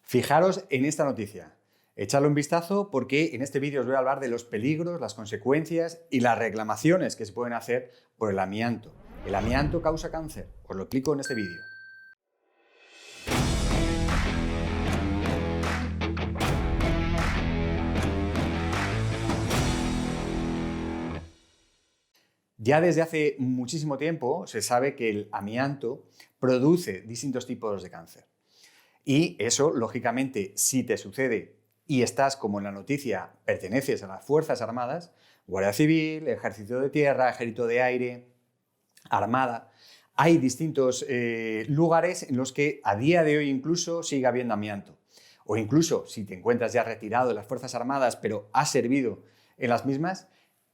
Fijaros en esta noticia. Echadle un vistazo porque en este vídeo os voy a hablar de los peligros, las consecuencias y las reclamaciones que se pueden hacer por el amianto. El amianto causa cáncer. Os lo explico en este vídeo. Ya desde hace muchísimo tiempo se sabe que el amianto produce distintos tipos de cáncer. Y eso, lógicamente, si te sucede y estás, como en la noticia, perteneces a las Fuerzas Armadas, Guardia Civil, Ejército de Tierra, Ejército de Aire, Armada, hay distintos lugares en los que a día de hoy incluso sigue habiendo amianto. O incluso si te encuentras ya retirado de las Fuerzas Armadas, pero has servido en las mismas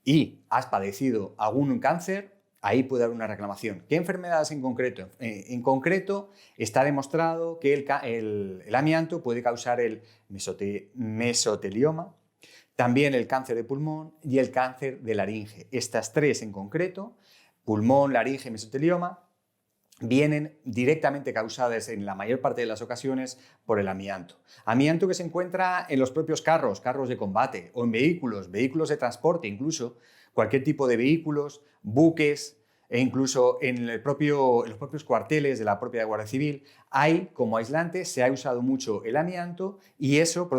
y has padecido algún cáncer, ahí puede haber una reclamación. ¿Qué enfermedades en concreto? En concreto, está demostrado que el amianto puede causar el mesotelioma, también el cáncer de pulmón y el cáncer de laringe. Estas tres en concreto, pulmón, laringe y mesotelioma, vienen directamente causadas en la mayor parte de las ocasiones por el amianto. Amianto que se encuentra en los propios carros de combate o en vehículos de transporte, incluso cualquier tipo de vehículos, buques e incluso en los propios cuarteles de la propia Guardia Civil. Hay como aislante, se ha usado mucho el amianto y eso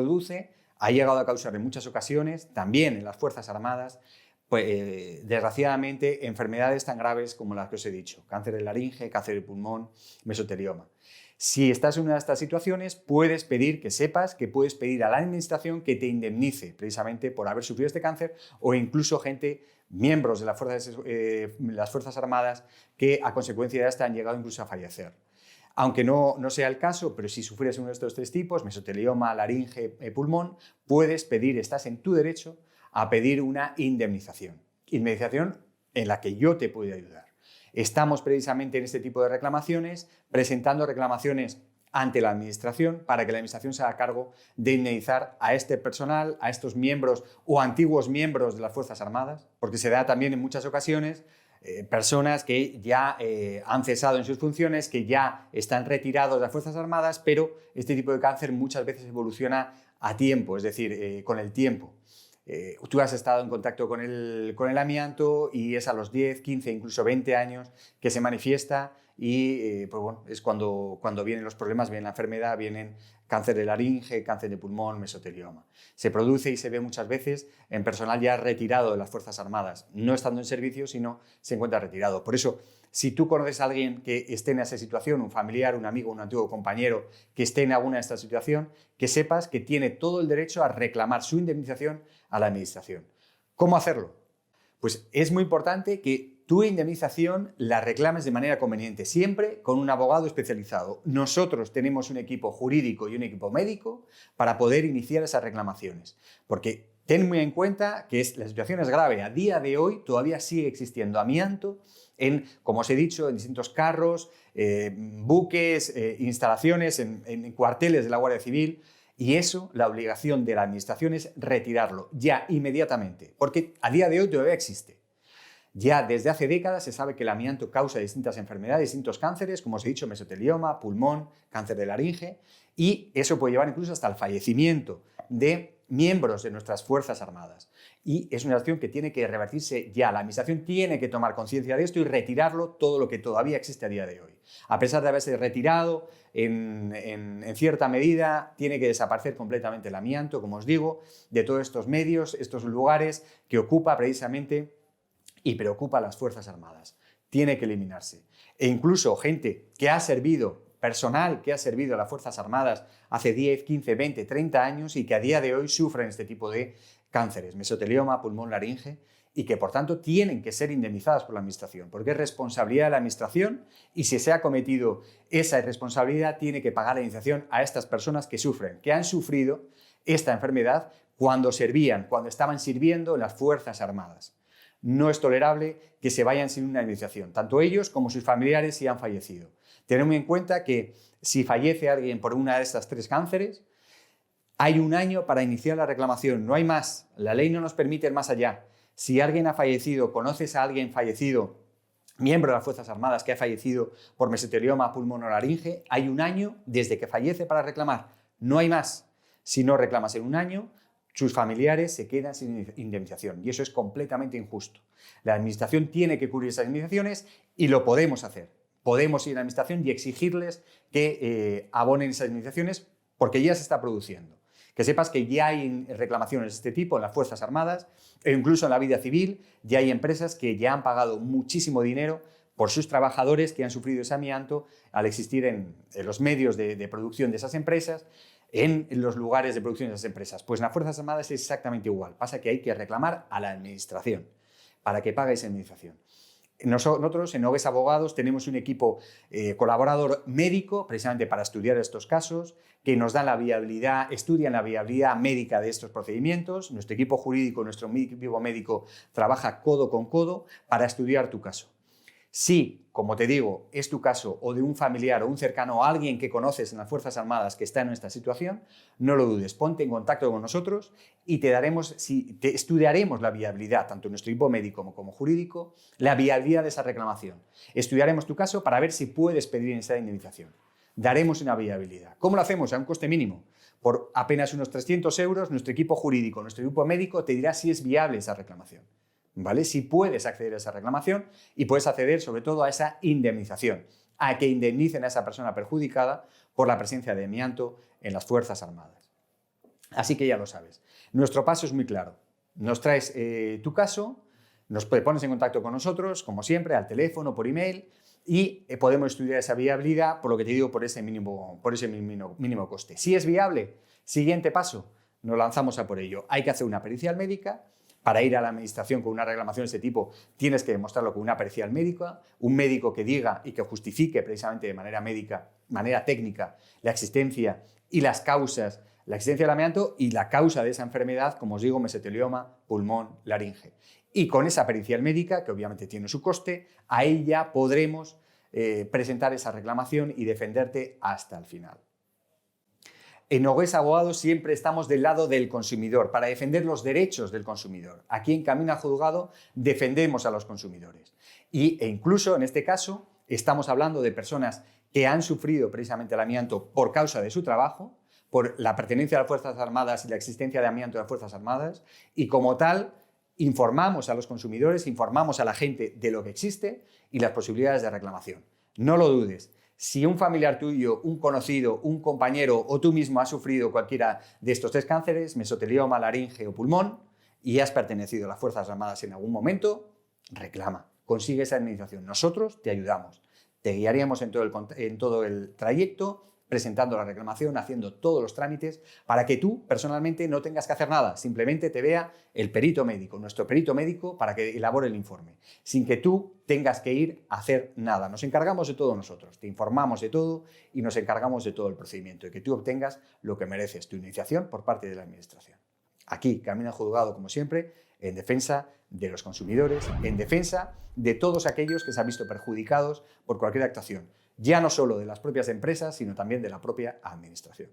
ha llegado a causar en muchas ocasiones, también en las Fuerzas Armadas, desgraciadamente, enfermedades tan graves como las que os he dicho: cáncer de laringe, cáncer de pulmón, mesotelioma. Si estás en una de estas situaciones, puedes pedir a la administración que te indemnice precisamente por haber sufrido este cáncer, o incluso miembros de las Fuerzas Armadas que a consecuencia de esta han llegado incluso a fallecer. Aunque no sea el caso, pero si sufres uno de estos tres tipos, mesotelioma, laringe, pulmón, estás en tu derecho a pedir una indemnización en la que yo te puedo ayudar. Estamos precisamente en este tipo de reclamaciones, presentando reclamaciones ante la administración para que la administración se haga cargo de indemnizar a este personal, a estos miembros o antiguos miembros de las Fuerzas Armadas, porque se da también en muchas ocasiones personas que ya han cesado en sus funciones, que ya están retirados de las Fuerzas Armadas, pero este tipo de cáncer muchas veces evoluciona a tiempo, es decir, con el tiempo. Tú has estado en contacto con el amianto y es a los 10, 15, incluso 20 años que se manifiesta y es cuando vienen los problemas, viene la enfermedad, vienen cáncer de laringe, cáncer de pulmón, mesotelioma. Se produce y se ve muchas veces en personal ya retirado de las Fuerzas Armadas, no estando en servicio, sino se encuentra retirado. Por eso, si tú conoces a alguien que esté en esa situación, un familiar, un amigo, un antiguo compañero que esté en alguna de estas situaciones, que sepas que tiene todo el derecho a reclamar su indemnización a la administración. ¿Cómo hacerlo? Pues es muy importante que tu indemnización la reclames de manera conveniente, siempre con un abogado especializado. Nosotros tenemos un equipo jurídico y un equipo médico para poder iniciar esas reclamaciones, porque ten muy en cuenta que la situación es grave. A día de hoy todavía sigue existiendo amianto como os he dicho, en distintos carros, buques, instalaciones, en cuarteles de la Guardia Civil. Y eso, la obligación de la administración es retirarlo ya inmediatamente, porque a día de hoy todavía existe. Ya desde hace décadas se sabe que el amianto causa distintas enfermedades, distintos cánceres, como os he dicho, mesotelioma, pulmón, cáncer de laringe, y eso puede llevar incluso hasta el fallecimiento de miembros de nuestras Fuerzas Armadas. Y es una acción que tiene que revertirse ya. La administración tiene que tomar conciencia de esto y retirarlo todo lo que todavía existe a día de hoy. A pesar de haberse retirado, en cierta medida tiene que desaparecer completamente el amianto, como os digo, de todos estos medios, estos lugares que ocupa precisamente y preocupa a las Fuerzas Armadas. Tiene que eliminarse. E incluso gente que ha servido, personal que ha servido a las Fuerzas Armadas hace 10, 15, 20, 30 años y que a día de hoy sufren este tipo de cánceres, mesotelioma, pulmón, laringe, y que por tanto tienen que ser indemnizadas por la administración, porque es responsabilidad de la administración y si se ha cometido esa irresponsabilidad tiene que pagar la indemnización a estas personas que sufren, que han sufrido esta enfermedad cuando estaban sirviendo en las Fuerzas Armadas. No es tolerable que se vayan sin una indemnización, tanto ellos como sus familiares si han fallecido. Tened muy en cuenta que si fallece alguien por una de estas tres cánceres, hay un año para iniciar la reclamación, no hay más. La ley no nos permite ir más allá. Si alguien ha fallecido, conoces a alguien fallecido, miembro de las Fuerzas Armadas que ha fallecido por mesotelioma, pulmón o laringe, hay un año desde que fallece para reclamar. No hay más. Si no reclamas en un año, sus familiares se quedan sin indemnización y eso es completamente injusto. La administración tiene que cubrir esas indemnizaciones y lo podemos hacer. Podemos ir a la administración y exigirles que abonen esas indemnizaciones porque ya se está produciendo. Que sepas que ya hay reclamaciones de este tipo en las Fuerzas Armadas e incluso en la vida civil ya hay empresas que ya han pagado muchísimo dinero por sus trabajadores que han sufrido ese amianto al existir en los medios de producción de esas empresas, en los lugares de producción de esas empresas. Pues en las Fuerzas Armadas es exactamente igual. Pasa que hay que reclamar a la administración para que pague esa indemnización. Nosotros en Nogués Abogados tenemos un equipo colaborador médico precisamente para estudiar estos casos, que nos dan la viabilidad, estudian la viabilidad médica de estos procedimientos. Nuestro equipo jurídico, nuestro equipo médico trabaja codo con codo para estudiar tu caso. Si, como te digo, es tu caso o de un familiar o un cercano o alguien que conoces en las Fuerzas Armadas que está en esta situación, no lo dudes, ponte en contacto con nosotros y te estudiaremos la viabilidad, tanto nuestro equipo médico como jurídico, la viabilidad de esa reclamación. Estudiaremos tu caso para ver si puedes pedir esa indemnización. Daremos una viabilidad. ¿Cómo lo hacemos? A un coste mínimo. Por apenas unos 300 euros, nuestro equipo jurídico, nuestro equipo médico te dirá si es viable esa reclamación. ¿Vale? Si puedes acceder a esa reclamación y puedes acceder sobre todo a esa indemnización, a que indemnicen a esa persona perjudicada por la presencia de amianto en las Fuerzas Armadas. Así que ya lo sabes. Nuestro paso es muy claro. Nos traes tu caso, nos pones en contacto con nosotros, como siempre, al teléfono, por email, y podemos estudiar esa viabilidad, por lo que te digo, por ese mínimo coste. Si es viable, siguiente paso, nos lanzamos a por ello. Hay que hacer una pericial médica. Para ir a la administración con una reclamación de este tipo tienes que demostrarlo con una pericial médica, un médico que diga y que justifique precisamente de manera médica, manera técnica, la existencia y las causas, la existencia del amianto y la causa de esa enfermedad, como os digo, mesotelioma, pulmón, laringe. Y con esa pericial médica, que obviamente tiene su coste, ahí ya podremos presentar esa reclamación y defenderte hasta el final. En Nogués Abogados siempre estamos del lado del consumidor, para defender los derechos del consumidor. Aquí en Camino al Juzgado defendemos a los consumidores. E incluso en este caso estamos hablando de personas que han sufrido precisamente el amianto por causa de su trabajo, por la pertenencia a las Fuerzas Armadas y la existencia de amianto de las Fuerzas Armadas, y como tal informamos a los consumidores, informamos a la gente de lo que existe y las posibilidades de reclamación. No lo dudes. Si un familiar tuyo, un conocido, un compañero o tú mismo has sufrido cualquiera de estos 3 cánceres, mesotelioma, laringe o pulmón, y has pertenecido a las Fuerzas Armadas en algún momento, reclama, consigue esa indemnización. Nosotros te ayudamos, te guiaríamos en todo el trayecto, presentando la reclamación, haciendo todos los trámites, para que tú personalmente no tengas que hacer nada, simplemente te vea el perito médico, nuestro perito médico, para que elabore el informe, sin que tú tengas que ir a hacer nada. Nos encargamos de todo nosotros, te informamos de todo y nos encargamos de todo el procedimiento, de que tú obtengas lo que mereces, tu iniciación por parte de la Administración. Aquí, Camino al Juzgado, como siempre, en defensa de los consumidores, en defensa de todos aquellos que se han visto perjudicados por cualquier actuación, ya no solo de las propias empresas, sino también de la propia Administración.